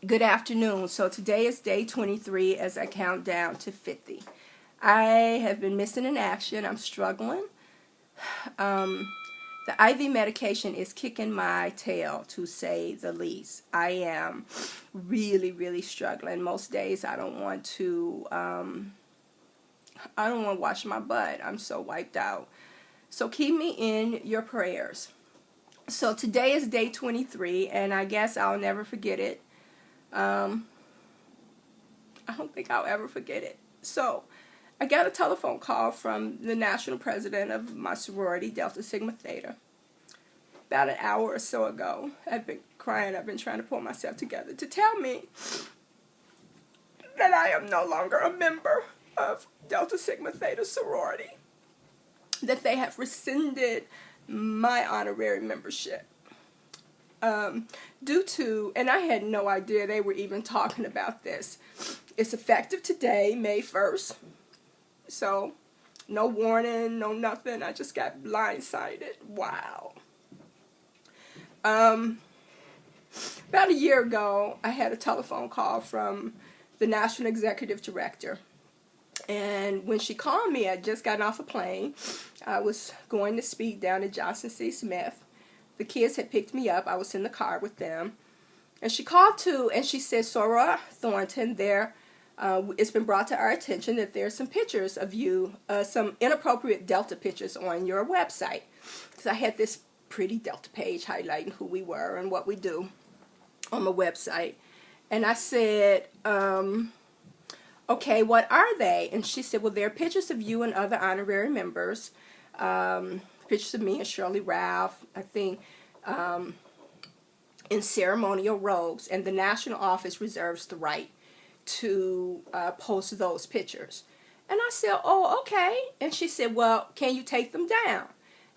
Good afternoon. So today is day 23 as I count down to 50. I have been missing in action. I'm struggling. The IV medication is kicking my tail, to say the least. I am really struggling. Most days I don't want to wash my butt. I'm so wiped out. So keep me in your prayers. So today is day 23, and I guess I'll never forget it. I don't think I'll ever forget it. So, I got a telephone call from the national president of my sorority, Delta Sigma Theta, about an hour or so ago. I've been crying. I've been trying to pull myself together to tell me that I am no longer a member of Delta Sigma Theta sorority, that they have rescinded my honorary membership. Due to, and I had no idea they were even talking about this. It's effective today, May 1st. So, no warning, no nothing. I just got blindsided. Wow. About a year ago, I had a telephone call from the National Executive Director. And when she called me, I had just gotten off a plane. I was going to speak down at Johnson C. Smith. The kids had picked me up. I was in the car with them. And she called too, and she said, Lewis-Thornton, it's been brought to our attention that there's some pictures of you, some inappropriate Delta pictures on your website. Because I had this pretty Delta page highlighting who we were and what we do on my website. And I said, okay, what are they? And she said, well, they're pictures of you and other honorary members. Pictures of me and Shirley Ralph, I think, in ceremonial robes, and the national office reserves the right to post those pictures. And I said, oh, okay. And she said, well, can you take them down?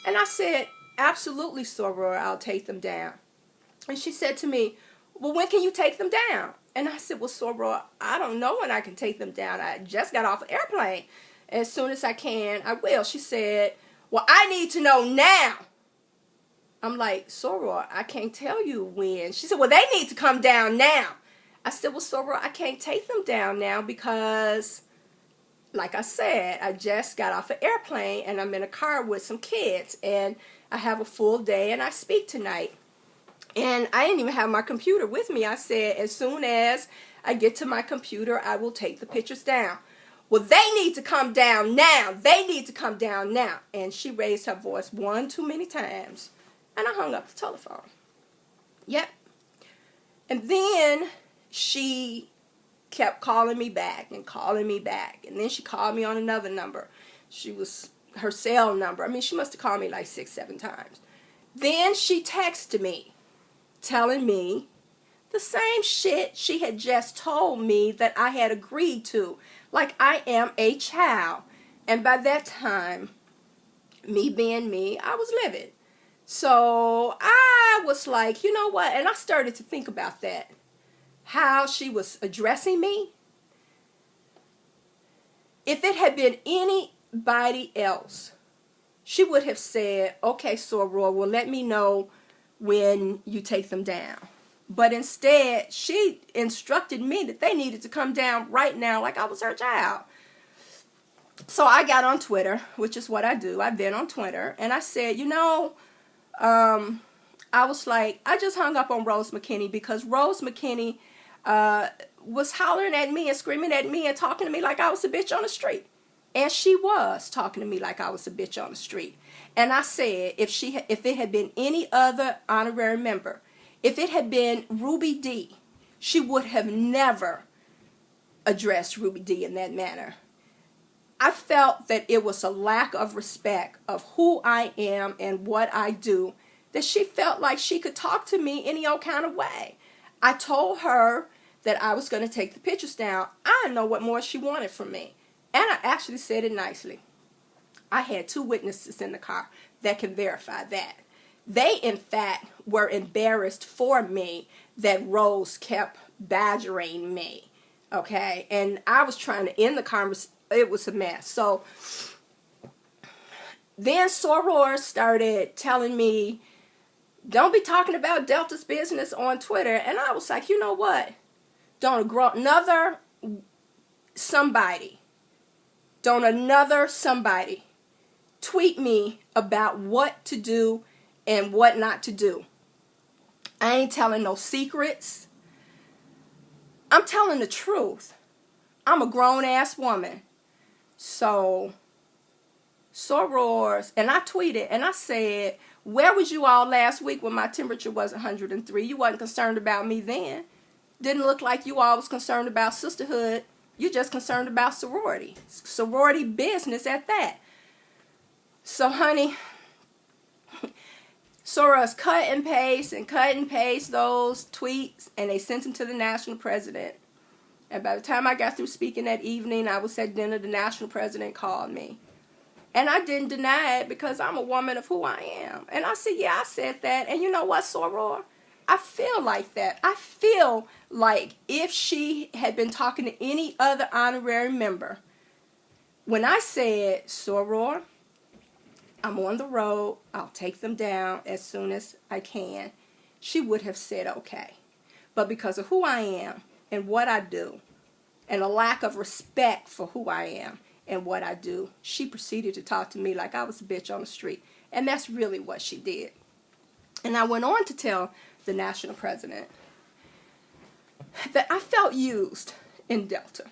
And I said, absolutely, Soror, I'll take them down. And she said to me, well, when can you take them down? And I said, well, Soror, I don't know when I can take them down. I just got off an airplane. As soon as I can, I will. She said, well, I need to know now. I'm like, Soror, I can't tell you when. She said, well, they need to come down now. I said, well, Soror, I can't take them down now because, like I said, I just got off an airplane and I'm in a car with some kids and I have a full day and I speak tonight. And I didn't even have my computer with me. I said, as soon as I get to my computer, I will take the pictures down. Well, they need to come down now. They need to come down now. And she raised her voice one too many times. And I hung up the telephone. Yep. And then she kept calling me back and calling me back. And then she called me on another number. She was her cell number. I mean, she must have called me like 6-7 times. Then she texted me telling me the same shit she had just told me that I had agreed to. Like I am a child. And by that time, me being me, I was livid. So I was like, you know what? And I started to think about that. How she was addressing me. If it had been anybody else, she would have said, okay, Soror, well, let me know when you take them down. But instead, she instructed me that they needed to come down right now like I was her child. So I got on Twitter, which is what I do. I've been on Twitter. And I said, you know, I was like, I just hung up on Rose McKinney because Rose McKinney was hollering at me and screaming at me and talking to me like I was a bitch on the street. And she was talking to me like I was a bitch on the street. And I said, if it had been any other honorary member, if it had been Ruby D, she would have never addressed Ruby D in that manner. I felt that it was a lack of respect of who I am and what I do, that she felt like she could talk to me any old kind of way. I told her that I was going to take the pictures down. I didn't know what more she wanted from me. And I actually said it nicely. I had 2 witnesses in the car that can verify that. They, in fact, were embarrassed for me that Rose kept badgering me, okay? And I was trying to end the conversation. It was a mess. So then Soror started telling me, don't be talking about Delta's business on Twitter. And I was like, you know what? another somebody tweet me about what to do and what not to do. I ain't telling no secrets. I'm telling the truth. I'm a grown-ass woman. So, sorors, and I tweeted and I said, where was you all last week when my temperature was 103? You wasn't concerned about me then. Didn't look like you all was concerned about sisterhood. You're just concerned about sorority. Sorority business at that. So, honey, sorors cut and paste those tweets, and they sent them to the national president. And by the time I got through speaking that evening, I was at dinner, the national president called me. And I didn't deny it because I'm a woman of who I am. And I said, yeah, I said that. And you know what, soror? I feel like that. I feel like if she had been talking to any other honorary member, when I said, soror, I'm on the road, I'll take them down as soon as I can, she would have said okay. But because of who I am and what I do, and a lack of respect for who I am and what I do, she proceeded to talk to me like I was a bitch on the street. And that's really what she did. And I went on to tell the national president that I felt used in Delta.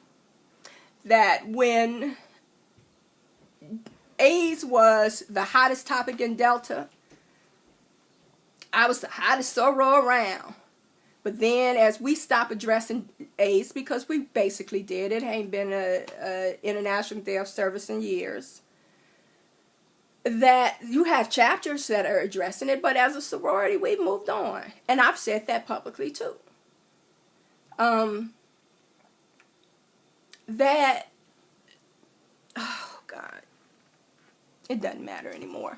That when AIDS was the hottest topic in Delta, I was the hottest soror around. But then as we stopped addressing AIDS, because we basically did, it ain't been a international day of service in years, that you have chapters that are addressing it, but as a sorority, we've moved on. And I've said that publicly too. That, oh God, it doesn't matter anymore.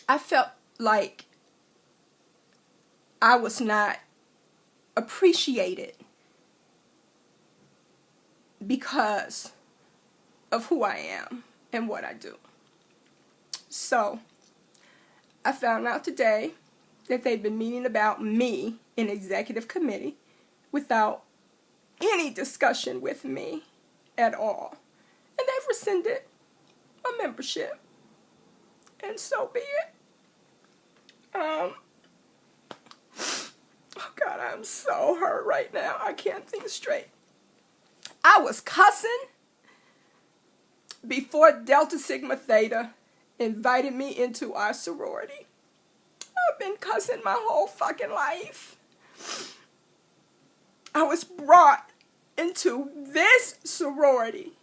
I felt like I was not appreciated because of who I am and what I do. So, I found out today that they've been meeting about me in executive committee without any discussion with me at all. And they've rescinded my membership. And so be it. Oh God, I'm so hurt right now. I can't think straight. I was cussing before Delta Sigma Theta invited me into our sorority. I've been cussing my whole fucking life. I was brought into this sorority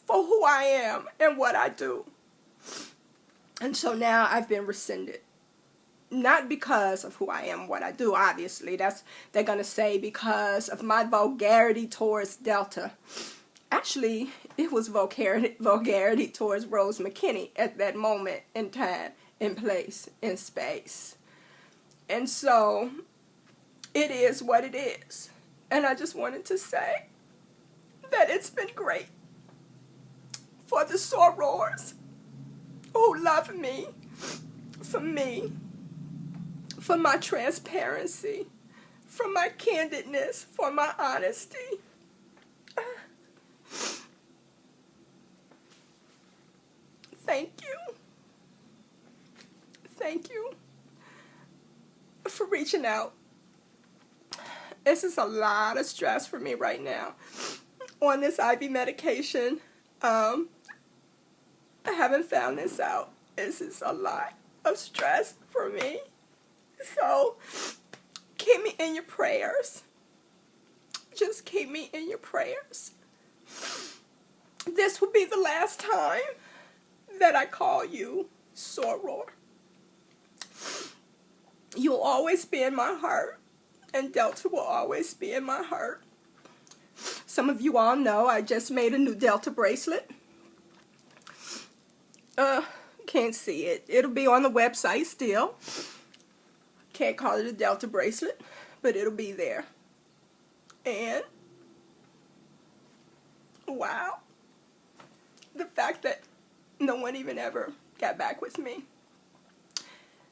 for who I am and what I do. And so now I've been rescinded. Not because of who I am and what I do, obviously. They're going to say because of my vulgarity towards Delta. Actually, it was vulgarity towards Rose McKinney at that moment in time, in place, in space. And so, it is what it is. And I just wanted to say that it's been great for the sorors who love me, for my transparency, for my candidness, for my honesty. Thank you. Thank you for reaching out. This is a lot of stress for me right now. On this IV medication, I haven't found this out. This is a lot of stress for me. So, keep me in your prayers. Just keep me in your prayers. This will be the last time that I call you soror. You'll always be in my heart, and Delta will always be in my heart. Some of you all know I just made a new Delta bracelet. Can't see it. It'll be on the website still. Can't call it a Delta bracelet, but it'll be there. And, wow, the fact that no one even ever got back with me,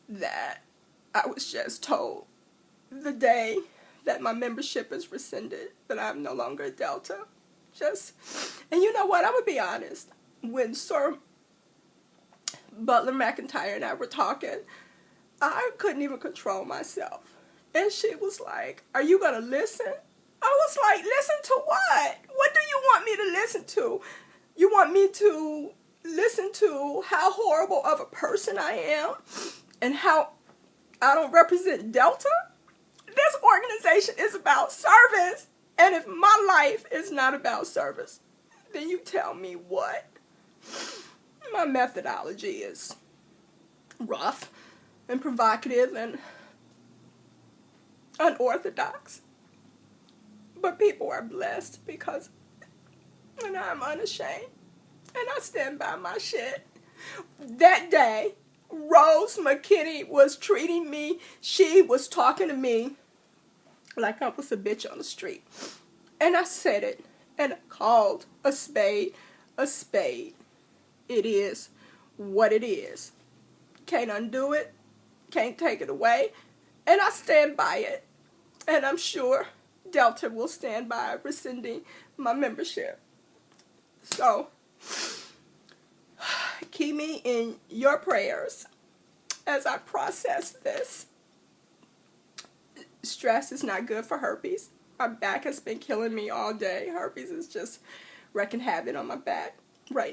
that I was just told the day that my membership is rescinded, that I'm no longer a Delta. And you know what? I'm going to be honest. When Sir Butler McIntyre and I were talking, I couldn't even control myself. And she was like, are you going to listen? I was like, listen to what? What do you want me to listen to? You want me to listen to how horrible of a person I am and how I don't represent Delta? This organization is about service. And if my life is not about service, then you tell me what? My methodology is rough and provocative and unorthodox. But people are blessed because, and I'm unashamed, and I stand by my shit. That day, Rose McKinney was treating me, she was talking to me like I was a bitch on the street. And I said it, and I called a spade a spade. It is what it is. Can't undo it, can't take it away, and I stand by it. And I'm sure Delta will stand by rescinding my membership. So, keep me in your prayers as I process this. Stress is not good for herpes. My back has been killing me all day. Herpes is just wreaking havoc on my back right now.